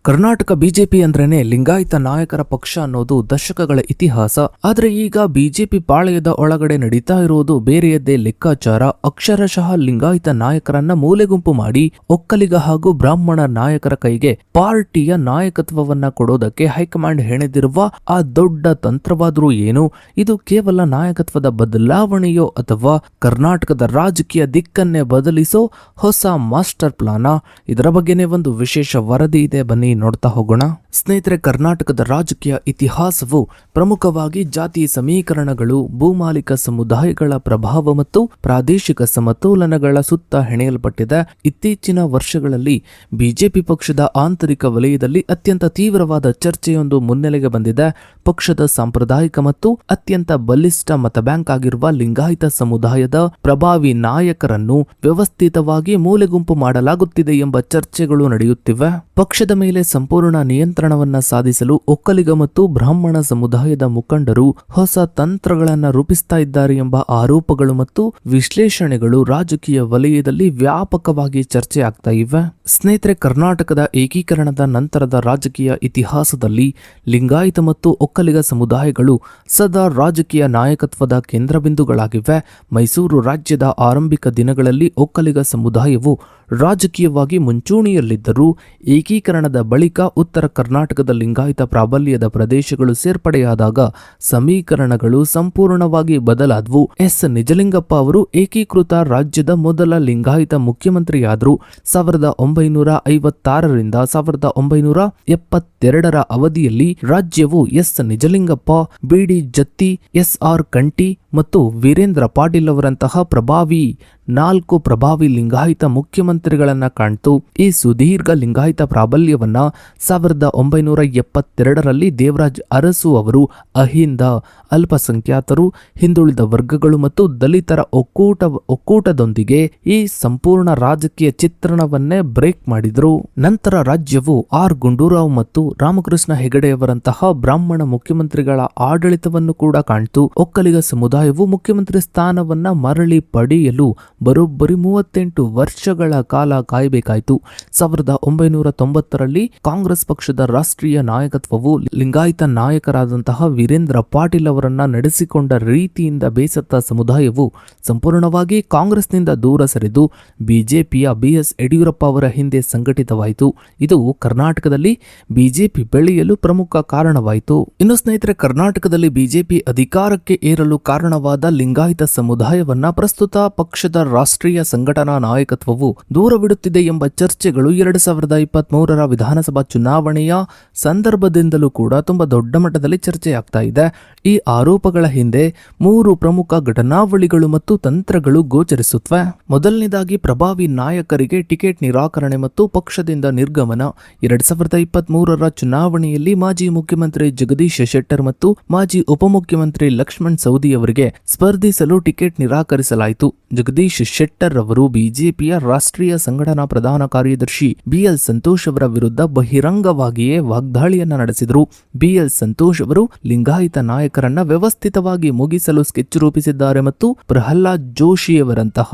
Karnataka BJP ಅಂದ್ರೇನೆ ಲಿಂಗಾಯತ ನಾಯಕರ ಪಕ್ಷ ಅನ್ನೋದು ದಶಕಗಳ ಇತಿಹಾಸ. ಆದ್ರೆ ಈಗ ಬಿಜೆಪಿ ಪಾಳೆಯದ ಒಳಗಡೆ ನಡೀತಾ ಇರುವುದು ಬೇರೆಯದ್ದೇ ಲೆಕ್ಕಾಚಾರ. ಅಕ್ಷರಶಃ ಲಿಂಗಾಯತ ನಾಯಕರನ್ನ ಮೂಲೆಗುಂಪು ಮಾಡಿ ಒಕ್ಕಲಿಗ ಹಾಗೂ ಬ್ರಾಹ್ಮಣ ನಾಯಕರ ಕೈಗೆ ಪಾರ್ಟಿಯ ನಾಯಕತ್ವವನ್ನ ಕೊಡೋದಕ್ಕೆ ಹೈಕಮಾಂಡ್ ಹೆಣೆದಿರುವ ಆ ದೊಡ್ಡ ತಂತ್ರವಾದ್ರೂ ಏನು? ಇದು ಕೇವಲ ನಾಯಕತ್ವದ ಬದಲಾವಣೆಯೋ ಅಥವಾ ಕರ್ನಾಟಕದ ರಾಜಕೀಯ ದಿಕ್ಕನ್ನೇ ಬದಲಿಸೋ ಹೊಸ ಮಾಸ್ಟರ್ ಪ್ಲಾನ? ಇದರ ಬಗ್ಗೆನೇ ಒಂದು ವಿಶೇಷ ವರದಿ ಇದೆ, ಬನ್ನಿ ನೋಡ್ತಾ ಹೋಗೋಣ. ಸ್ನೇಹಿತರೆ, ಕರ್ನಾಟಕದ ರಾಜಕೀಯ ಇತಿಹಾಸವು ಪ್ರಮುಖವಾಗಿ ಜಾತಿ ಸಮೀಕರಣಗಳು, ಭೂಮಾಲಿಕ ಸಮುದಾಯಗಳ ಪ್ರಭಾವ ಮತ್ತು ಪ್ರಾದೇಶಿಕ ಸಮತೋಲನಗಳ ಸುತ್ತ ಹೆಣೆಯಲ್ಪಟ್ಟಿದೆ. ಇತ್ತೀಚಿನ ವರ್ಷಗಳಲ್ಲಿ ಬಿಜೆಪಿ ಪಕ್ಷದ ಆಂತರಿಕ ವಲಯದಲ್ಲಿ ಅತ್ಯಂತ ತೀವ್ರವಾದ ಚರ್ಚೆಯೊಂದು ಮುನ್ನೆಲೆಗೆ ಬಂದಿದೆ. ಪಕ್ಷದ ಸಾಂಪ್ರದಾಯಿಕ ಮತ್ತು ಅತ್ಯಂತ ಬಲಿಷ್ಠ ಮತ ಬ್ಯಾಂಕ್ ಆಗಿರುವ ಲಿಂಗಾಯತ ಸಮುದಾಯದ ಪ್ರಭಾವಿ ನಾಯಕರನ್ನು ವ್ಯವಸ್ಥಿತವಾಗಿ ಮೂಲೆಗುಂಪು ಮಾಡಲಾಗುತ್ತಿದೆ ಎಂಬ ಚರ್ಚೆಗಳು ನಡೆಯುತ್ತಿವೆ. ಪಕ್ಷದ ಮೇಲೆ ಸಂಪೂರ್ಣ ನಿಯಂತ್ರಣವನ್ನ ಸಾಧಿಸಲು ಒಕ್ಕಲಿಗ ಮತ್ತು ಬ್ರಾಹ್ಮಣ ಸಮುದಾಯದ ಮುಖಂಡರು ಹೊಸ ತಂತ್ರಗಳನ್ನ ರೂಪಿಸ್ತಾ ಇದ್ದಾರೆ ಎಂಬ ಆರೋಪಗಳು ಮತ್ತು ವಿಶ್ಲೇಷಣೆಗಳು ರಾಜಕೀಯ ವಲಯದಲ್ಲಿ ವ್ಯಾಪಕವಾಗಿ ಚರ್ಚೆ ಆಗ್ತಾ ಇವೆ. ಸ್ನೇಹಿತರೆ, ಕರ್ನಾಟಕದ ಏಕೀಕರಣದ ನಂತರದ ರಾಜಕೀಯ ಇತಿಹಾಸದಲ್ಲಿ ಲಿಂಗಾಯತ ಮತ್ತು ಒಕ್ಕಲಿಗ ಸಮುದಾಯಗಳು ಸದಾ ರಾಜಕೀಯ ನಾಯಕತ್ವದ ಕೇಂದ್ರಬಿಂದುಗಳಾಗಿವೆ. ಮೈಸೂರು ರಾಜ್ಯದ ಆರಂಭಿಕ ದಿನಗಳಲ್ಲಿ ಒಕ್ಕಲಿಗ ಸಮುದಾಯವು ರಾಜಕೀಯವಾಗಿ ಮುಂಚೂಣಿಯಲ್ಲಿದ್ದರೂ ಏಕೀಕರಣದ ಬಳಿಕ ಉತ್ತರ ಕರ್ನಾಟಕದ ಲಿಂಗಾಯತ ಪ್ರಾಬಲ್ಯದ ಪ್ರದೇಶಗಳು ಸೇರ್ಪಡೆಯಾದಾಗ ಸಮೀಕರಣಗಳು ಸಂಪೂರ್ಣವಾಗಿ ಬದಲಾದವು. ಎಸ್ ನಿಜಲಿಂಗಪ್ಪ ಅವರು ಏಕೀಕೃತ ರಾಜ್ಯದ ಮೊದಲ ಲಿಂಗಾಯತ ಮುಖ್ಯಮಂತ್ರಿಯಾದರು. 1956ರಿಂದ 1972ರ ಅವಧಿಯಲ್ಲಿ ರಾಜ್ಯವು ಎಸ್ ನಿಜಲಿಂಗಪ್ಪ, ಬಿಡಿ ಜತ್ತಿ, ಎಸ್.ಆರ್. ಕಂಠಿ ಮತ್ತು ವೀರೇಂದ್ರ ಪಾಟೀಲ್ ಅವರಂತಹ ನಾಲ್ಕು ಪ್ರಭಾವಿ ಲಿಂಗಾಯತ ಮುಖ್ಯಮಂತ್ರಿಗಳನ್ನ ಕಾಣ್ತು. ಈ ಸುದೀರ್ಘ ಲಿಂಗಾಯತ ಪ್ರಾಬಲ್ಯವನ್ನ 1972ರಲ್ಲಿ ದೇವರಾಜ್ ಅರಸು ಅವರು ಅಹಿಂದ, ಅಲ್ಪಸಂಖ್ಯಾತರು, ಹಿಂದುಳಿದ ವರ್ಗಗಳು ಮತ್ತು ದಲಿತರ ಒಕ್ಕೂಟದೊಂದಿಗೆ ಈ ಸಂಪೂರ್ಣ ರಾಜಕೀಯ ಚಿತ್ರಣವನ್ನೇ ಬ್ರೇಕ್ ಮಾಡಿದ್ರು. ನಂತರ ರಾಜ್ಯವು ಆರ್ ಗುಂಡೂರಾವ್ ಮತ್ತು ರಾಮಕೃಷ್ಣ ಹೆಗಡೆಯವರಂತಹ ಬ್ರಾಹ್ಮಣ ಮುಖ್ಯಮಂತ್ರಿಗಳ ಆಡಳಿತವನ್ನು ಕೂಡ ಕಾಣ್ತು. ಒಕ್ಕಲಿಗ ಸಮುದಾಯವು ಮುಖ್ಯಮಂತ್ರಿ ಸ್ಥಾನವನ್ನ ಮರಳಿ ಪಡೆಯಲು ಬರೋಬ್ಬರಿ 38 ವರ್ಷಗಳ ಕಾಲ ಕಾಯಬೇಕಾಯಿತು. 1990ರಲ್ಲಿ ಕಾಂಗ್ರೆಸ್ ಪಕ್ಷದ ರಾಷ್ಟ್ರೀಯ ನಾಯಕತ್ವವು ಲಿಂಗಾಯತ ನಾಯಕರಾದಂತಹ ವೀರೇಂದ್ರ ಪಾಟೀಲ್ ಅವರನ್ನ ನಡೆಸಿಕೊಂಡ ರೀತಿಯಿಂದ ಬೇಸತ್ತ ಸಮುದಾಯವು ಸಂಪೂರ್ಣವಾಗಿ ಕಾಂಗ್ರೆಸ್ನಿಂದ ದೂರ ಸರಿದು ಬಿಜೆಪಿಯ BS ಯಡಿಯೂರಪ್ಪ ಅವರ ಹಿಂದೆ ಸಂಘಟಿತವಾಯಿತು. ಇದು ಕರ್ನಾಟಕದಲ್ಲಿ ಬಿಜೆಪಿ ಬೆಳೆಯಲು ಪ್ರಮುಖ ಕಾರಣವಾಯಿತು. ಇನ್ನು ಸ್ನೇಹಿತರೆ, ಕರ್ನಾಟಕದಲ್ಲಿ ಬಿಜೆಪಿ ಅಧಿಕಾರಕ್ಕೆ ಏರಲು ಕಾರಣವಾದ ಲಿಂಗಾಯತ ಸಮುದಾಯವನ್ನ ಪ್ರಸ್ತುತ ಪಕ್ಷದ ರಾಷ್ಟ್ರೀಯ ಸಂಘಟನಾ ನಾಯಕತ್ವವು ದೂರವಿಡುತ್ತಿದೆ ಎಂಬ ಚರ್ಚೆಗಳು 2023ರ ವಿಧಾನಸಭಾ ಚುನಾವಣೆಯ ಸಂದರ್ಭದಿಂದಲೂ ಕೂಡ ತುಂಬಾ ದೊಡ್ಡ ಮಟ್ಟದಲ್ಲಿ ಚರ್ಚೆಯಾಗ್ತಾ ಇದೆ. ಈ ಆರೋಪಗಳ ಹಿಂದೆ 3 ಪ್ರಮುಖ ಘಟನಾವಳಿಗಳು ಮತ್ತು ತಂತ್ರಗಳು ಗೋಚರಿಸುತ್ತವೆ. ಮೊದಲನೇದಾಗಿ, ಪ್ರಭಾವಿ ನಾಯಕರಿಗೆ ಟಿಕೆಟ್ ನಿರಾಕರಣೆ ಮತ್ತು ಪಕ್ಷದಿಂದ ನಿರ್ಗಮನ. 2023ರ ಚುನಾವಣೆಯಲ್ಲಿ ಮಾಜಿ ಮುಖ್ಯಮಂತ್ರಿ ಜಗದೀಶ್ ಶೆಟ್ಟರ್ ಮತ್ತು ಮಾಜಿ ಉಪಮುಖ್ಯಮಂತ್ರಿ ಲಕ್ಷ್ಮಣ್ ಸವದಿ ಅವರಿಗೆ ಸ್ಪರ್ಧಿಸಲು ಟಿಕೆಟ್ ನಿರಾಕರಿಸಲಾಯಿತು. ಜಗದೀಶ್ ಶೆಟ್ಟರ್ ಅವರು ಬಿಜೆಪಿಯ ರಾಷ್ಟ್ರೀಯ ಸಂಘಟನಾ ಪ್ರಧಾನ ಕಾರ್ಯದರ್ಶಿ BL ಸಂತೋಷ್ ಅವರ ವಿರುದ್ಧ ಬಹಿರಂಗವಾಗಿಯೇ ವಾಗ್ದಾಳಿಯನ್ನ ನಡೆಸಿದರು. BL ಸಂತೋಷ್ ಅವರು ಲಿಂಗಾಯತ ನಾಯಕರನ್ನ ವ್ಯವಸ್ಥಿತವಾಗಿ ಮುಗಿಸಲು ಸ್ಕೆಚ್ ರೂಪಿಸಿದ್ದಾರೆ ಮತ್ತು ಪ್ರಹ್ಲಾದ್ ಜೋಶಿಯವರಂತಹ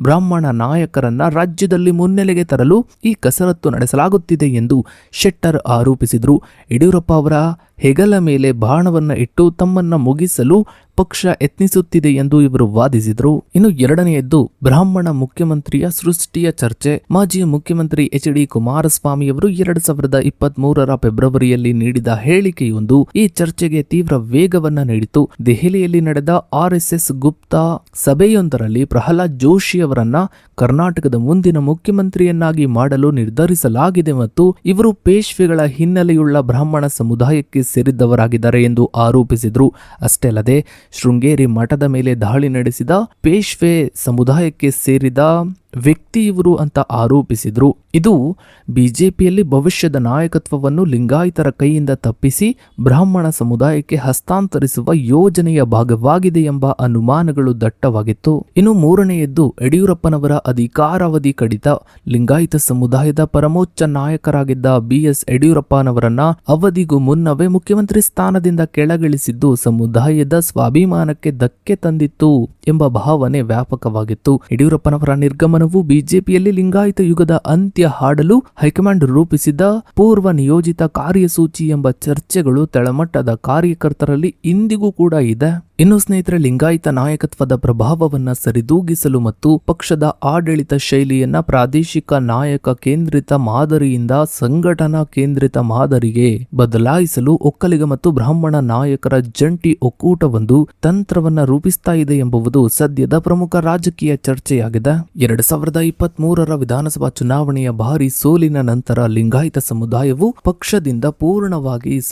ಬ್ರಾಹ್ಮಣ ನಾಯಕರನ್ನ ರಾಜ್ಯದಲ್ಲಿ ಮುನ್ನೆಲೆಗೆ ತರಲು ಈ ಕಸರತ್ತು ನಡೆಸಲಾಗುತ್ತಿದೆ ಎಂದು ಶೆಟ್ಟರ್ ಆರೋಪಿಸಿದರು. ಯಡಿಯೂರಪ್ಪ ಅವರ ಹೆಗಲ ಮೇಲೆ ಬಾಣವನ್ನ ಇಟ್ಟು ತಮ್ಮನ್ನ ಮುಗಿಸಲು ಪಕ್ಷ ಯತ್ನಿಸುತ್ತಿದೆ ಎಂದು ಇವರು ವಾದಿಸಿದರು. ಇನ್ನು ಎರಡನೆಯದ್ದು, ಬ್ರಾಹ್ಮಣ ಮುಖ್ಯಮಂತ್ರಿಯ ಸೃಷ್ಟಿಯ ಚರ್ಚೆ. ಮಾಜಿ ಮುಖ್ಯಮಂತ್ರಿ HD ಕುಮಾರಸ್ವಾಮಿ ಅವರು 2023ರ ಫೆಬ್ರವರಿಯಲ್ಲಿ ನೀಡಿದ ಹೇಳಿಕೆಯೊಂದು ಈ ಚರ್ಚೆಗೆ ತೀವ್ರ ವೇಗವನ್ನ ನೀಡಿತು. ದೆಹಲಿಯಲ್ಲಿ ನಡೆದ RSS ಗುಪ್ತಾ ಸಭೆಯೊಂದರಲ್ಲಿ ಪ್ರಹ್ಲಾದ್ ಜೋಶಿ ಅವರನ್ನ ಕರ್ನಾಟಕದ ಮುಂದಿನ ಮುಖ್ಯಮಂತ್ರಿಯನ್ನಾಗಿ ಮಾಡಲು ನಿರ್ಧರಿಸಲಾಗಿದೆ ಮತ್ತು ಇವರು ಪೇಶ್ವೆಗಳ ಹಿನ್ನೆಲೆಯುಳ್ಳ ಬ್ರಾಹ್ಮಣ ಸಮುದಾಯಕ್ಕೆ ಸೇರಿದ್ದವರಾಗಿದ್ದಾರೆ ಎಂದು ಆರೋಪಿಸಿದರು. ಅಷ್ಟೇ ಅಲ್ಲದೆ ಶೃಂಗೇರಿ ಮಠದ ಮೇಲೆ ದಾಳಿ ನಡೆಸಿದ ಪೇಶ್ವೆ ಸಮುದಾಯಕ್ಕೆ ಸೇರಿದ ವ್ಯಕ್ತಿ ಇವರು ಅಂತ ಆರೋಪಿಸಿದ್ರು. ಇದು ಬಿಜೆಪಿಯಲ್ಲಿ ಭವಿಷ್ಯದ ನಾಯಕತ್ವವನ್ನು ಲಿಂಗಾಯತರ ಕೈಯಿಂದ ತಪ್ಪಿಸಿ ಬ್ರಾಹ್ಮಣ ಸಮುದಾಯಕ್ಕೆ ಹಸ್ತಾಂತರಿಸುವ ಯೋಜನೆಯ ಭಾಗವಾಗಿದೆ ಎಂಬ ಅನುಮಾನಗಳು ದಟ್ಟವಾಗಿತ್ತು. ಇನ್ನು ಮೂರನೆಯದ್ದು, ಯಡಿಯೂರಪ್ಪನವರ ಅಧಿಕಾರಾವಧಿ ಕಡಿತ. ಲಿಂಗಾಯತ ಸಮುದಾಯದ ಪರಮೋಚ್ಚ ನಾಯಕರಾಗಿದ್ದ BS ಯಡಿಯೂರಪ್ಪನವರನ್ನ ಅವಧಿಗೂ ಮುನ್ನವೇ ಮುಖ್ಯಮಂತ್ರಿ ಸ್ಥಾನದಿಂದ ಕೆಳಗಿಳಿಸಿದ್ದು ಸಮುದಾಯದ ಸ್ವಾಭಿಮಾನಕ್ಕೆ ಧಕ್ಕೆ ತಂದಿತ್ತು ಎಂಬ ಭಾವನೆ ವ್ಯಾಪಕವಾಗಿತ್ತು. ಯಡಿಯೂರಪ್ಪನವರ ನಿರ್ಗಮನ ತೀರ್ಮಾನವು ಬಿಜೆಪಿಯಲ್ಲಿ ಲಿಂಗಾಯತ ಯುಗದ ಅಂತ್ಯ ಹಾಡಲು ಹೈಕಮಾಂಡ್ ರೂಪಿಸಿದ ಪೂರ್ವ ನಿಯೋಜಿತ ಕಾರ್ಯಸೂಚಿ ಎಂಬ ಚರ್ಚೆಗಳು ತಳಮಟ್ಟದ ಕಾರ್ಯಕರ್ತರಲ್ಲಿ ಇಂದಿಗೂ ಕೂಡ ಇದೆ. ಇನ್ನು ಸ್ನೇಹಿತರೆ, ಲಿಂಗಾಯತ ನಾಯಕತ್ವದ ಪ್ರಭಾವವನ್ನ ಸರಿದೂಗಿಸಲು ಮತ್ತು ಪಕ್ಷದ ಆಡಳಿತ ಶೈಲಿಯನ್ನ ಪ್ರಾದೇಶಿಕ ನಾಯಕ ಕೇಂದ್ರಿತ ಮಾದರಿಯಿಂದ ಸಂಘಟನಾ ಕೇಂದ್ರಿತ ಮಾದರಿಗೆ ಬದಲಾಯಿಸಲು ಒಕ್ಕಲಿಗ ಮತ್ತು ಬ್ರಾಹ್ಮಣ ನಾಯಕರ ಜಂಟಿ ಒಕ್ಕೂಟವೊಂದು ತಂತ್ರವನ್ನ ರೂಪಿಸ್ತಾ ಇದೆ ಎಂಬುದು ಸದ್ಯದ ಪ್ರಮುಖ ರಾಜಕೀಯ ಚರ್ಚೆಯಾಗಿದೆ. 2023ರ ವಿಧಾನಸಭಾ ಚುನಾವಣೆಯ ಭಾರಿ ಸೋಲಿನ ನಂತರ ಲಿಂಗಾಯತ ಸಮುದಾಯವು ಪಕ್ಷದಿಂದ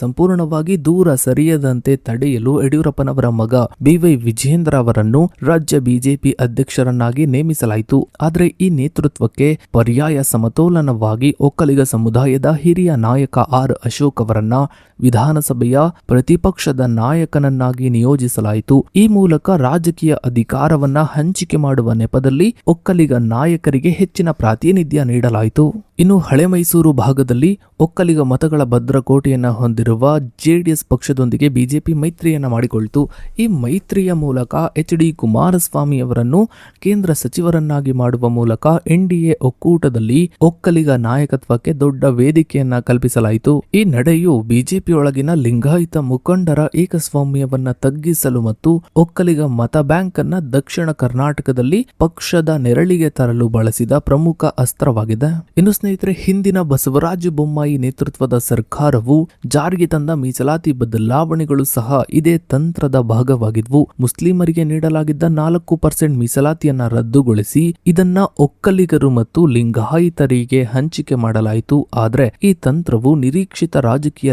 ಸಂಪೂರ್ಣವಾಗಿ ದೂರ ಸರಿಯದಂತೆ ತಡೆಯಲು ಯಡಿಯೂರಪ್ಪನವರ ಮಗ ಬಿವೈ ವಿಜೇಂದ್ರ ಅವರನ್ನು ರಾಜ್ಯ ಬಿಜೆಪಿ ಅಧ್ಯಕ್ಷರನ್ನಾಗಿ ನೇಮಿಸಲಾಯಿತು. ಆದರೆ ಈ ನೇತೃತ್ವಕ್ಕೆ ಪರ್ಯಾಯ ಸಮತೋಲನವಾಗಿ ಒಕ್ಕಲಿಗ ಸಮುದಾಯದ ಹಿರಿಯ ನಾಯಕ ಆರ್ ಅಶೋಕ್ ಅವರನ್ನ ವಿಧಾನಸಭೆಯ ಪ್ರತಿಪಕ್ಷದ ನಾಯಕನನ್ನಾಗಿ ನಿಯೋಜಿಸಲಾಯಿತು. ಈ ಮೂಲಕ ರಾಜಕೀಯ ಅಧಿಕಾರವನ್ನ ಹಂಚಿಕೆ ಮಾಡುವ ನೆಪದಲ್ಲಿ ಒಕ್ಕಲಿಗ ನಾಯಕರಿಗೆ ಹೆಚ್ಚಿನ ಪ್ರಾತಿನಿಧ್ಯ ನೀಡಲಾಯಿತು. ಇನ್ನು ಹಳೆ ಮೈಸೂರು ಭಾಗದಲ್ಲಿ ಒಕ್ಕಲಿಗ ಮತಗಳ ಭದ್ರಕೋಟೆಯನ್ನ ಹೊಂದಿರುವ ಜೆಡಿಎಸ್ ಪಕ್ಷದೊಂದಿಗೆ ಬಿಜೆಪಿ ಮೈತ್ರಿಯನ್ನ ಮಾಡಿಕೊಳ್ತು. ಈ ಮೈತ್ರಿಯ ಮೂಲಕ ಎಚ್.ಡಿ. ಕುಮಾರಸ್ವಾಮಿ ಅವರನ್ನು ಕೇಂದ್ರ ಸಚಿವರನ್ನಾಗಿ ಮಾಡುವ ಮೂಲಕ ಎನ್ಡಿಎ ಒಕ್ಕೂಟದಲ್ಲಿ ಒಕ್ಕಲಿಗ ನಾಯಕತ್ವಕ್ಕೆ ದೊಡ್ಡ ವೇದಿಕೆಯನ್ನ ಕಲ್ಪಿಸಲಾಯಿತು. ಈ ನಡೆಯು ಬಿಜೆಪಿಯೊಳಗಿನ ಲಿಂಗಾಯತ ಮುಖಂಡರ ಏಕಸ್ವಾಮ್ಯವನ್ನ ತಗ್ಗಿಸಲು ಮತ್ತು ಒಕ್ಕಲಿಗ ಮತ ಬ್ಯಾಂಕ್ ಅನ್ನ ದಕ್ಷಿಣ ಕರ್ನಾಟಕದಲ್ಲಿ ಪಕ್ಷದ ನೆರಳಿಗೆ ತರಲು ಬಳಸಿದ ಪ್ರಮುಖ ಅಸ್ತ್ರವಾಗಿದೆ. ಇನ್ನು ಸ್ನೇಹಿತರೆ, ಹಿಂದಿನ ಬಸವರಾಜ ಬೊಮ್ಮಾಯಿ ನೇತೃತ್ವದ ಸರ್ಕಾರವು ಜಾರಿಗೆ ತಂದ ಮೀಸಲಾತಿ ಬದಲಾವಣೆಗಳು ಸಹ ಇದೇ ತಂತ್ರದ ಭಾಗವಾಗಿದ್ವು. ಮುಸ್ಲಿಮರಿಗೆ ನೀಡಲಾಗಿದ್ದ 4% ಮೀಸಲಾತಿಯನ್ನ ರದ್ದುಗೊಳಿಸಿ ಇದನ್ನ ಒಕ್ಕಲಿಗರು ಮತ್ತು ಲಿಂಗಾಯತರಿಗೆ ಹಂಚಿಕೆ ಮಾಡಲಾಯಿತು. ಆದರೆ ಈ ತಂತ್ರವು ನಿರೀಕ್ಷಿತ ರಾಜಕೀಯ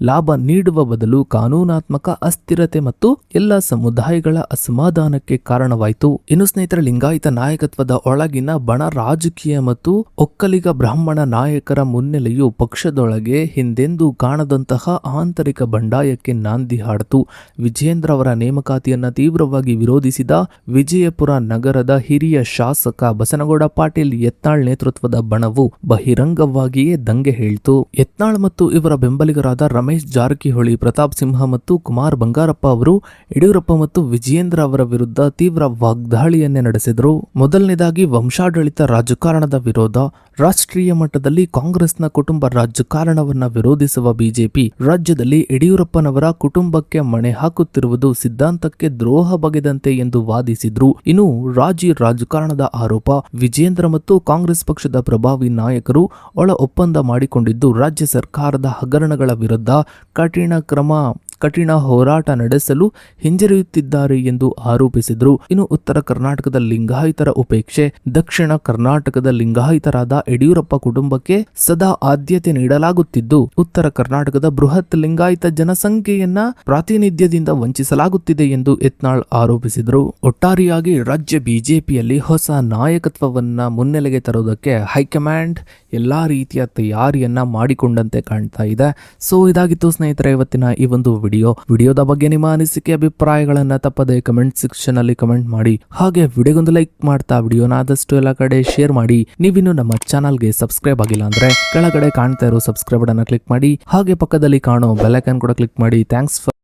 ಲಾಭ ನೀಡುವ ಬದಲು ಕಾನೂನಾತ್ಮಕ ಅಸ್ಥಿರತೆ ಮತ್ತು ಎಲ್ಲ ಸಮುದಾಯಗಳ ಅಸಮಾಧಾನಕ್ಕೆ ಕಾರಣವಾಯಿತು. ಇನ್ನು ಸ್ನೇಹಿತರೆ, ಲಿಂಗಾಯತ ನಾಯಕತ್ವದ ಒಳಗಿನ ಬಣ ರಾಜಕೀಯ ಮತ್ತು ಒಕ್ಕಲಿಗ ಬ್ರಾಹ್ಮಣ ನಾಯಕರ ಮುನ್ನೆಲೆಯು ಪಕ್ಷದೊಳಗೆ ಹಿಂದೆಂದೂ ಕಾಣದಂತಹ ಆಂತರಿಕ ಬಂಡಾಯಕ್ಕೆ ನಾಂದಿ ಹಾಡಿತು. ವಿಜೇಂದ್ರ ಅವರ ನೇಮಕಾತಿಯನ್ನ ತೀವ್ರವಾಗಿ ವಿರೋಧಿಸಿದ ವಿಜಯಪುರ ನಗರದ ಹಿರಿಯ ಶಾಸಕ ಬಸನಗೌಡ ಪಾಟೀಲ್ ಯತ್ನಾಳ್ ನೇತೃತ್ವದ ಬಣವು ಬಹಿರಂಗವಾಗಿಯೇ ದಂಗೆ ಹೇಳಿತು. ಯತ್ನಾಳ್ ಮತ್ತು ಇವರ ಬೆಂಬಲಿಗರಾದ ರಮೇಶ್ ಜಾರಕಿಹೊಳಿ, ಪ್ರತಾಪ್ ಸಿಂಹ ಮತ್ತು ಕುಮಾರ್ ಬಂಗಾರಪ್ಪ ಅವರು ಯಡಿಯೂರಪ್ಪ ಮತ್ತು ವಿಜಯೇಂದ್ರ ಅವರ ವಿರುದ್ಧ ತೀವ್ರ ವಾಗ್ದಾಳಿಯನ್ನೇ ನಡೆಸಿದರು. ಮೊದಲನೇದಾಗಿ ವಂಶಾಡಳಿತ ರಾಜಕಾರಣದ ವಿರೋಧ. ರಾಷ್ಟ್ರೀಯ ಮಟ್ಟದಲ್ಲಿ ಕಾಂಗ್ರೆಸ್ನ ಕುಟುಂಬ ರಾಜಕಾರಣವನ್ನ ವಿರೋಧಿಸುವ ಬಿಜೆಪಿ ರಾಜ್ಯದಲ್ಲಿ ಯಡಿಯೂರಪ್ಪನವರ ಕುಟುಂಬಕ್ಕೆ ಮಣೆ ಹಾಕುತ್ತಿರುವುದು ಸಿದ್ಧಾಂತಕ್ಕೆ ದ್ರೋಹ ಬಗೆದಂತೆ ಎಂದು ವಾದಿಸಿದ್ರು. ಇನ್ನು ರಾಜಕಾರಣದ ಆರೋಪ. ವಿಜೇಂದ್ರ ಮತ್ತು ಕಾಂಗ್ರೆಸ್ ಪಕ್ಷದ ಪ್ರಭಾವಿ ನಾಯಕರು ಒಳ ಒಪ್ಪಂದ ಮಾಡಿಕೊಂಡಿದ್ದು ರಾಜ್ಯ ಸರ್ಕಾರದ ಹಗರಣಗಳ ವಿರುದ್ಧ ಕಠಿಣ ಹೋರಾಟ ನಡೆಸಲು ಹಿಂಜರಿಯುತ್ತಿದ್ದಾರೆ ಎಂದು ಆರೋಪಿಸಿದ್ರು. ಇನ್ನು ಉತ್ತರ ಕರ್ನಾಟಕದ ಲಿಂಗಾಯತರ ಉಪೇಕ್ಷೆ. ದಕ್ಷಿಣ ಕರ್ನಾಟಕದ ಲಿಂಗಾಯತರಾದ ಯಡಿಯೂರಪ್ಪ ಕುಟುಂಬಕ್ಕೆ ಸದಾ ಆದ್ಯತೆ ನೀಡಲಾಗುತ್ತಿದ್ದು ಉತ್ತರ ಕರ್ನಾಟಕದ ಬೃಹತ್ ಲಿಂಗಾಯತ ಜನಸಂಖ್ಯೆಯನ್ನ ಪ್ರಾತಿನಿಧ್ಯದಿಂದ ವಂಚಿಸಲಾಗುತ್ತಿದೆ ಎಂದು ಯತ್ನಾಳ್ ಆರೋಪಿಸಿದರು. ಒಟ್ಟಾರೆಯಾಗಿ ರಾಜ್ಯ ಬಿಜೆಪಿಯಲ್ಲಿ ಹೊಸ ನಾಯಕತ್ವವನ್ನ ಮುನ್ನೆಲೆಗೆ ತರುವುದಕ್ಕೆ ಹೈಕಮಾಂಡ್ ಎಲ್ಲಾ ರೀತಿಯ ತಯಾರಿಯನ್ನ ಮಾಡಿಕೊಂಡಂತೆ ಕಾಣ್ತಾ ಇದೆ. ಸೊ ಇದಾಗಿತ್ತು ಸ್ನೇಹಿತರೆ ಇವತ್ತಿನ ಈ ಒಂದು ವಿಡಿಯೋದ ಬಗ್ಗೆ ನಿಮ್ಮ ಅನಿಸಿಕೆ ಅಭಿಪ್ರಾಯಗಳನ್ನ ತಪ್ಪದೆ ಕಮೆಂಟ್ ಸೆಕ್ಷನ್ ಅಲ್ಲಿ ಕಮೆಂಟ್ ಮಾಡಿ. ಹಾಗೆ ವಿಡಿಯೋಗೊಂದು ಲೈಕ್ ಮಾಡ್ತಾ ವಿಡಿಯೋನ ಆದಷ್ಟು ಎಲ್ಲ ಕಡೆ ಶೇರ್ ಮಾಡಿ. ನೀವಿನ್ನು ನಮ್ಮ ಚಾನಲ್ಗೆ ಸಬ್ಸ್ಕ್ರೈಬ್ ಆಗಿಲ್ಲ ಅಂದ್ರೆ ಕೆಳಗಡೆ ಕಾಣ್ತಾ ಇರೋ ಸಬ್ಸ್ಕ್ರೈಬ್ ಬಟನ್ ಕ್ಲಿಕ್ ಮಾಡಿ. ಹಾಗೆ ಪಕ್ಕದಲ್ಲಿ ಕಾಣೋ ಬೆಲ್ ಐಕಾನ್ ಕೂಡ ಕ್ಲಿಕ್ ಮಾಡಿ. Thanks for